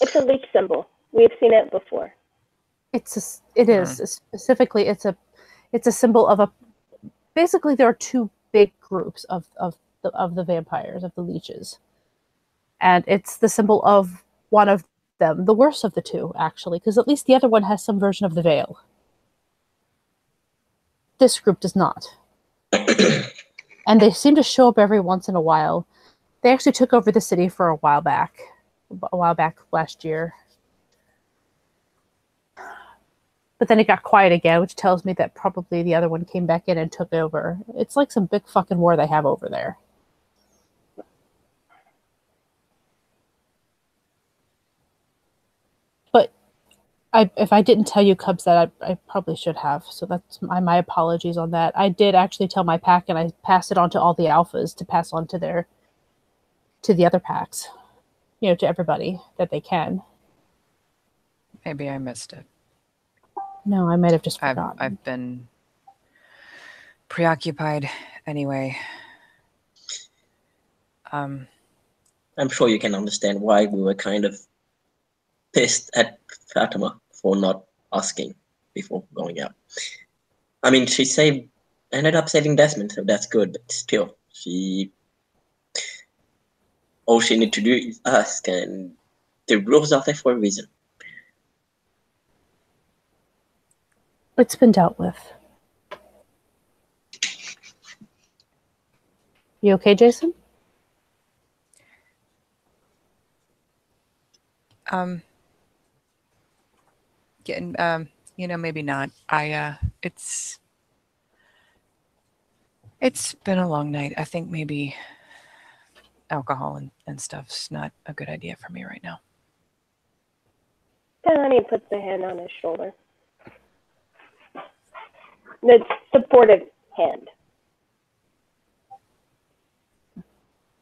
It's a leech symbol. We've seen it before. It is specifically. It's a symbol of a. Basically, there are two big groups of the vampires, of the leeches, and it's the symbol of one of them, the worst of the two, actually, because at least the other one has some version of the veil. This group does not. And they seem to show up every once in a while. They actually took over the city for a while back last year. But then it got quiet again, which tells me that probably the other one came back in and took over. It's like some big fucking war they have over there. But if I didn't tell you, Cubs, that I probably should have. So that's my apologies on that. I did actually tell my pack, and I passed it on to all the alphas to pass on to the other packs. To everybody that they can. Maybe I missed it. No, I might have just forgotten. I've been preoccupied anyway. I'm sure you can understand why we were kind of pissed at Fatima for not asking before going out. I mean, she ended up saving Desmond, so that's good, but still, all she needed to do is ask, and the rules are there for a reason. It's been dealt with. You okay, Jason? Getting maybe not. It's been a long night. I think maybe alcohol and stuff's not a good idea for me right now. Kalani puts a hand on his shoulder. The supportive hand.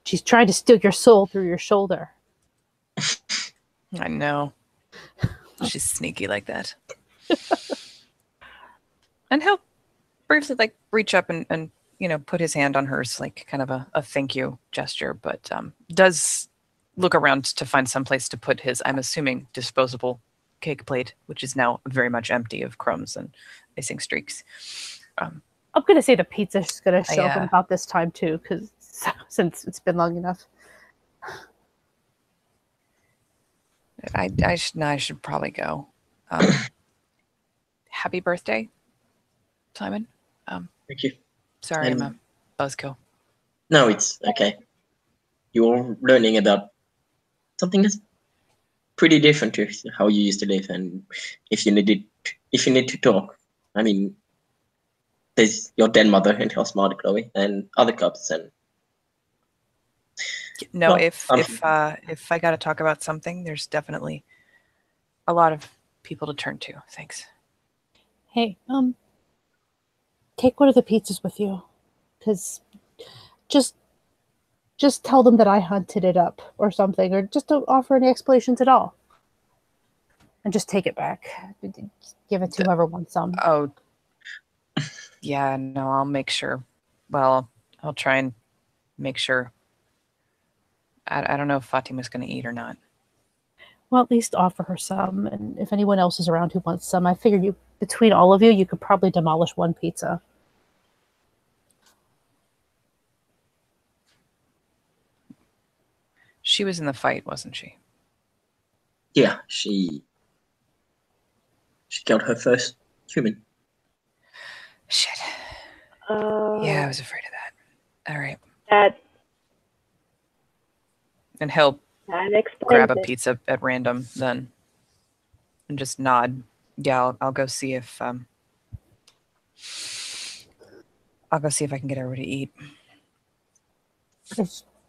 She's trying to steal your soul through your shoulder. I know. She's sneaky like that. And he'll briefly like reach up and put his hand on hers, like kind of a thank you gesture, but does look around to find some place to put his, I'm assuming, disposable cake plate, which is now very much empty of crumbs and icing streaks. I'm going to say the pizza's going to show up Yeah. in about this time too, because since it's been long enough. I should probably go. Happy birthday, Simon. Thank you. Sorry, I'm a buzzkill. No, it's okay. You're learning about something that's pretty different to how you used to live, and if you need to talk, I mean, there's your dead mother and her smart Chloe and other cops, and No, Well, if I got to talk about something, there's definitely a lot of people to turn to. Thanks. Hey, take one of the pizzas with you, because just tell them that I hunted it up or something, or just don't offer any explanations at all, and just take it back. Give it to whoever wants some. Oh, yeah, no, I'll make sure. Well, I'll try and make sure. I don't know if Fatima's going to eat or not. Well, at least offer her some, and if anyone else is around who wants some, I figured between all of you, you could probably demolish one pizza. She was in the fight, wasn't she? yeah, she killed her first human. Shit. Oh. Yeah, I was afraid of that. All right. That And he'll explains grab a it. pizza at random then and just nod. Yeah, I'll go see if I can get everybody to eat.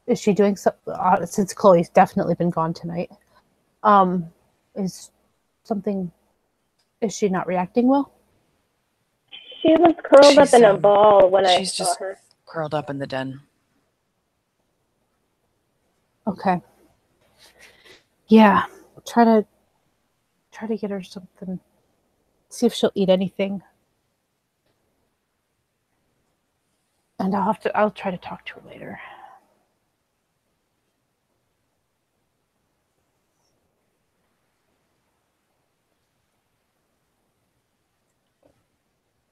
Is she doing so? Since Chloe's definitely been gone tonight, is something? Is she not reacting well? She was curled up She's, in a ball when I she's saw just her. curled up in the den. Okay. Yeah, try to get her something. See if she'll eat anything. And I'll try to talk to her later.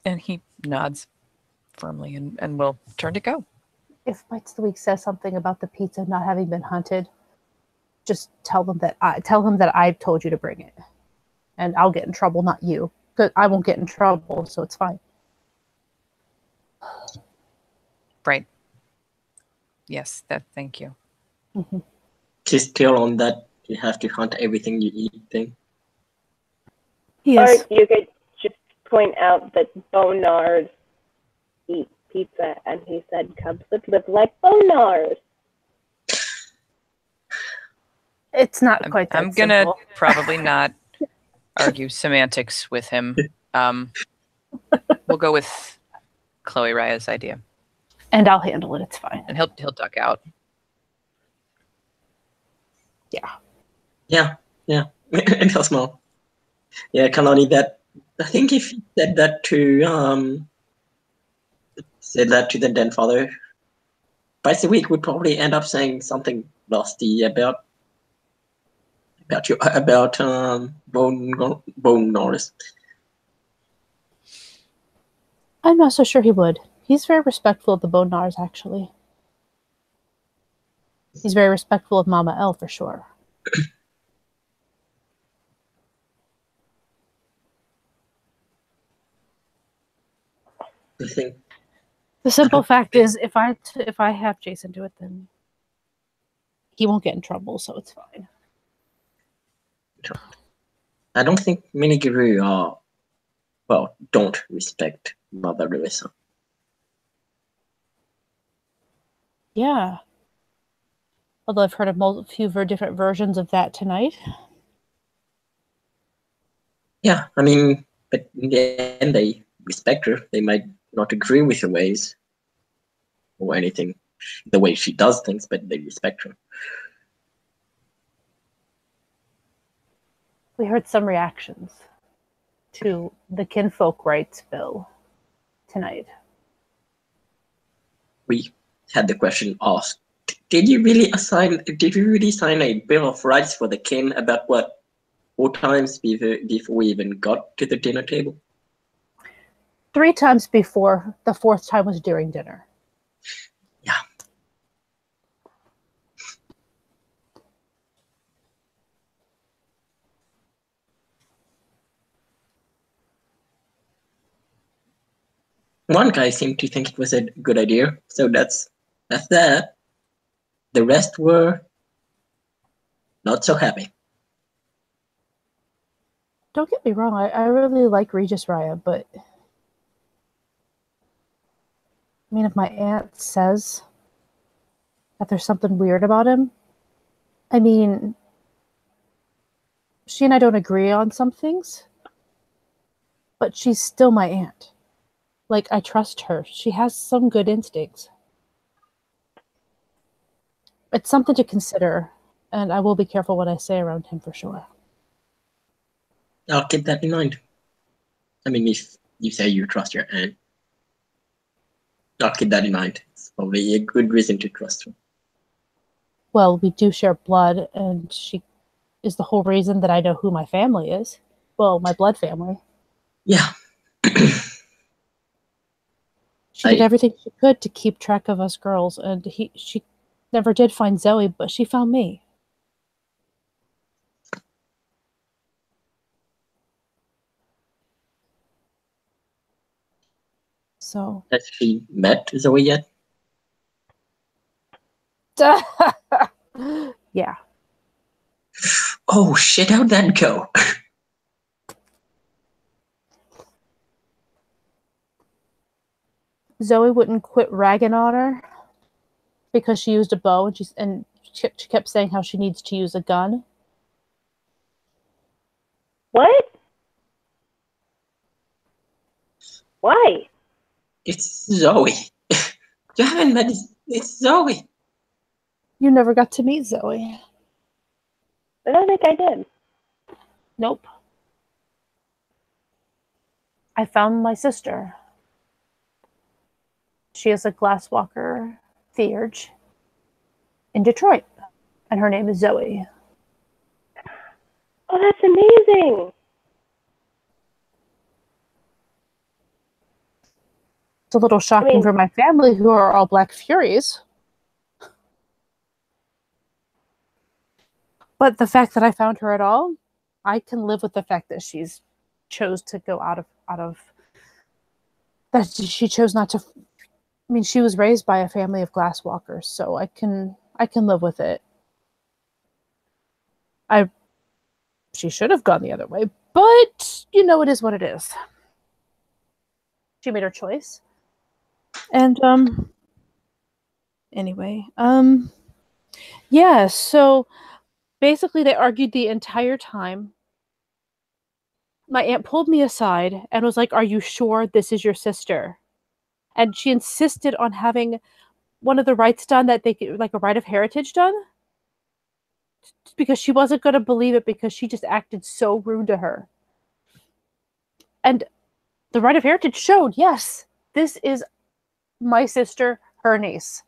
And he nods firmly and will turn to go. If Bites the Week says something about the pizza not having been hunted, just tell him that I've told you to bring it, and I'll get in trouble, not you. But I won't get in trouble, so it's fine. Right. Yes, thank you. Mm-hmm. She's still on that you have to hunt everything you eat thing. Yes. Or you could just point out that Bonars eat pizza, and he said cubs would live like Bonars. It's not quite that I'm gonna simple. probably not argue semantics with him. We'll go with Chloe Raya's idea, And I'll handle it. It's fine. and he'll duck out. Yeah. And he'll smile. Yeah, Kalani, that I think if he said that to the den father, Bites the Week would probably end up saying something nasty about Bone Norris. I'm not so sure he would. He's very respectful of the Bonars, actually. He's very respectful of Mama L, for sure. I think The simple fact is, if I have Jason do it, then he won't get in trouble, so it's fine. I don't think many Guru don't respect Mother Larissa. Yeah. Although I've heard a few different versions of that tonight. Yeah, I mean, but in the end, they respect her. They might not agree with her ways or anything, the way she does things, but they respect her. We heard some reactions to the kinfolk rights bill tonight. We had the question asked, did you really sign a bill of rights for the kin about what, 4 times before we even got to the dinner table? 3 times before, the 4th time was during dinner. Yeah. One guy seemed to think it was a good idea, so that's that. The rest were not so happy. Don't get me wrong, I really like Regis Raya, but I mean, if my aunt says that there's something weird about him, I mean, she and I don't agree on some things, but she's still my aunt. Like, I trust her. She has some good instincts. It's something to consider, and I will be careful what I say around him for sure. I'll keep that in mind. I mean, if you say you trust your aunt, I'll keep that in mind. It's probably a good reason to trust her. Well, we do share blood, and she is the whole reason that I know who my family is. Well, my blood family. Yeah. She did everything she could to keep track of us girls, and she never did find Zoe, but she found me. So. Has she met Zoe yet? Yeah. Oh shit, how'd that go? Zoe wouldn't quit ragging on her because she used a bow, and she kept saying how she needs to use a gun. What? Why? It's Zoe. You haven't met. It's Zoe. You never got to meet Zoe. I don't think I did. Nope. I found my sister. She is a glasswalker theurge in Detroit, and her name is Zoe. Oh, that's amazing. It's a little shocking for my family, who are all Black Furies. But the fact that I found her at all, I can live with the fact that she's chose to go out of that she chose not to. I mean, she was raised by a family of glasswalkers, so I can live with it. She should have gone the other way, but you know, it is what it is. She made her choice. And anyway, yeah, so basically they argued the entire time. My aunt pulled me aside and was like, "Are you sure this is your sister?" And she insisted on having one of the rites done, that they could, like a rite of heritage done, because she wasn't going to believe it, because she just acted so rude to her. And the rite of heritage showed, yes, this is my sister, her niece.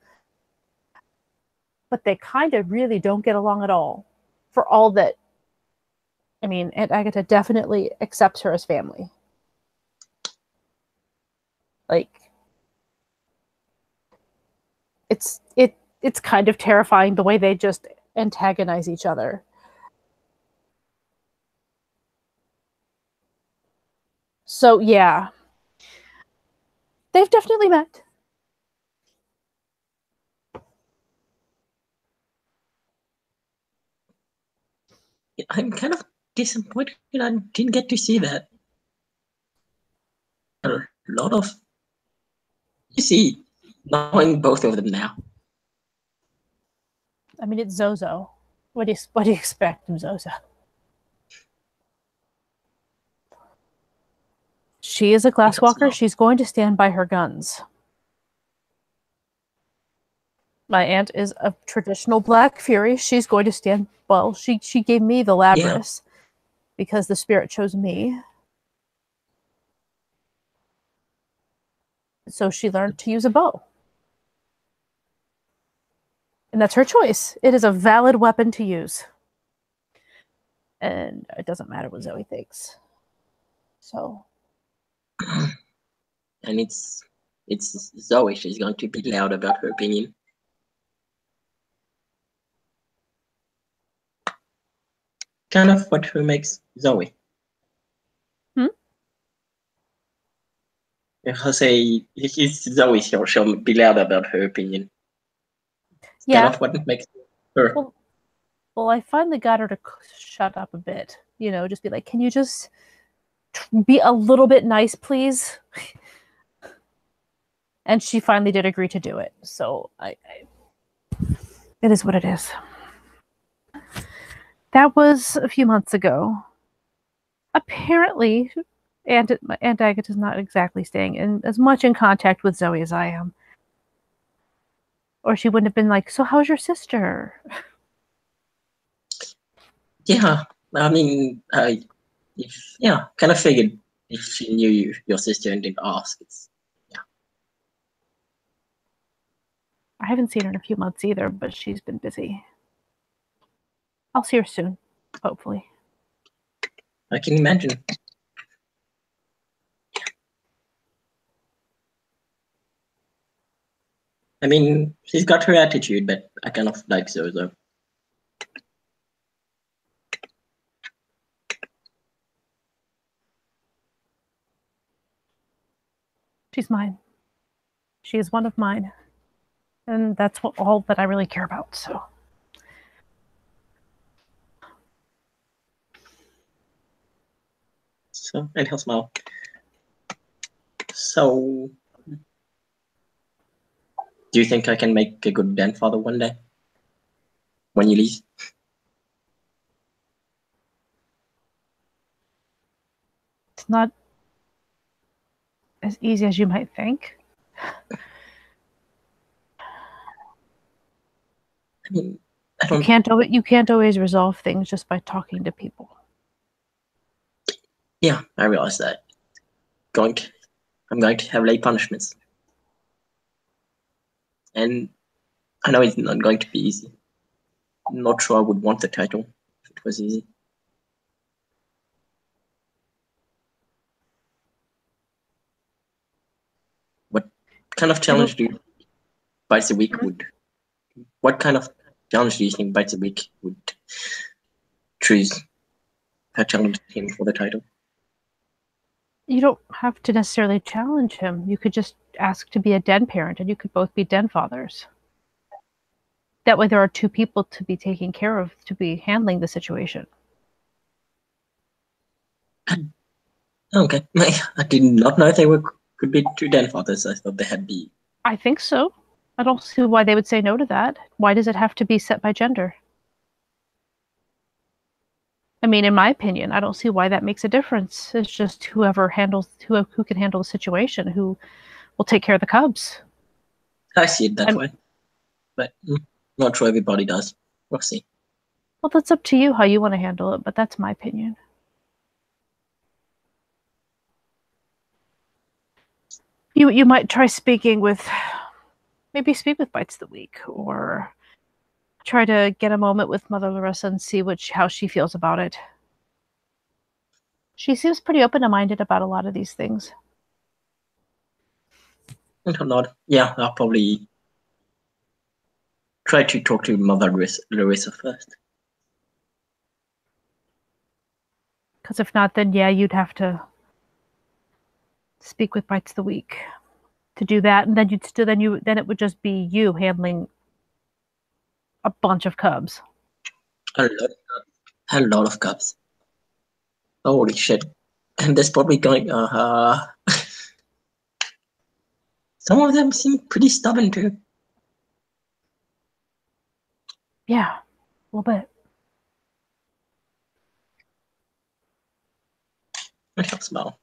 But they kind of really don't get along at all. For all that, I mean, Aunt Agatha definitely accepts her as family. Like, it's kind of terrifying the way they just antagonize each other. So yeah, they've definitely met. I'm kind of disappointed I didn't get to see that. A lot of you see knowing both of them now. I mean, it's Zozo. What do you expect from Zozo? She is a glasswalker. small. She's going to stand by her guns. My aunt is a traditional Black Fury. She's going to stand. Well, she gave me the Labrys because the spirit chose me. So she learned to use a bow. And that's her choice. It is a valid weapon to use. And it doesn't matter what Zoe thinks. So. And it's Zoe. She's going to be loud about her opinion. Kind of who makes Zoe. I'll say it's Zoe. She'll be loud about her opinion. It's kind of what makes her. Well, I finally got her to shut up a bit. You know, just be like, can you just be a little bit nice, please? And she finally did agree to do it. So it is what it is. That was a few months ago. Apparently, Aunt Agatha is not exactly staying as much in contact with Zoe as I am. Or she wouldn't have been like, so how's your sister? Yeah, I mean, kind of figured if she knew your sister and didn't ask, I haven't seen her in a few months either, but she's been busy. I'll see her soon, hopefully. I can imagine. I mean, she's got her attitude, but I kind of like Zozo. She's mine. She is one of mine. And that's all that I really care about, so. And he'll smile. So, do you think I can make a good grandfather one day? When you leave? It's not as easy as you might think. I mean, you can't always resolve things just by talking to people. Yeah, I realize that. I'm going to have late punishments. And I know it's not going to be easy. I'm not sure I would want the title if it was easy. What kind of challenge do you think Bites a Week would? What kind of challenge do you think Bites a Week would choose? Challenge him for the title. You don't have to necessarily challenge him. You could just ask to be a den parent, and you could both be den fathers. That way, there are two people to be taking care of, to be handling the situation. Okay, I did not know they could be two den fathers. I thought they had be. I think so. I don't see why they would say no to that. Why does it have to be set by gender? I mean, in my opinion, I don't see why that makes a difference. It's just who can handle the situation, who will take care of the cubs. I see it that way, but not sure everybody does. We'll see. Well, that's up to you how you want to handle it, but that's my opinion. You might try speak with Bites the Week, or try to get a moment with Mother Larissa and see how she feels about it. She seems pretty open-minded about a lot of these things. Yeah, I'll probably try to talk to Mother Larissa first. Because if not, then yeah, you'd have to speak with Bites the Week to do that, and then it would just be you handling a bunch of cubs. A lot of cubs. Holy shit! And there's probably going. Some of them seem pretty stubborn too. Yeah, a little bit. It helps smell.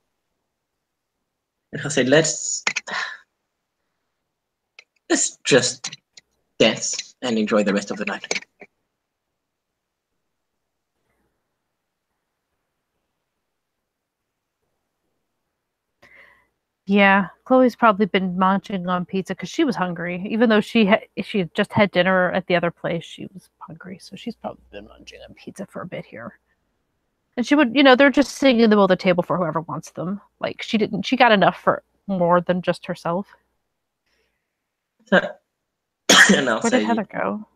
And he'll say, let's just dance and enjoy the rest of the night. Yeah, Chloe's probably been munching on pizza because she was hungry. Even though she had just had dinner at the other place, she was hungry, so she's probably been munching on pizza for a bit here. And she would, they're just sitting in the middle of the table for whoever wants them. Like she got enough for more than just herself. And I'll Where say, did Heather go?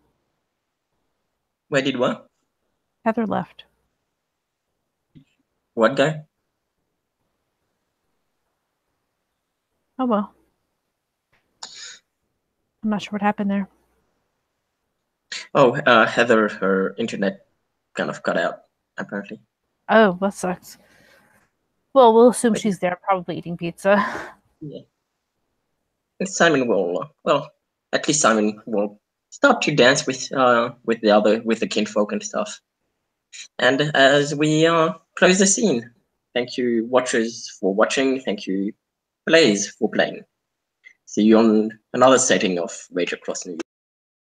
where did what? Heather left. What guy? Oh well. I'm not sure what happened there. Oh, Heather, her internet kind of cut out, apparently. Oh, that sucks. Well, we'll assume she's there, probably eating pizza. Yeah. And Simon will, well, at least Simon will start to dance with the kinfolk and stuff. And as we close the scene, thank you watchers for watching. Thank you players for playing. See you on another setting of Rage Across New York.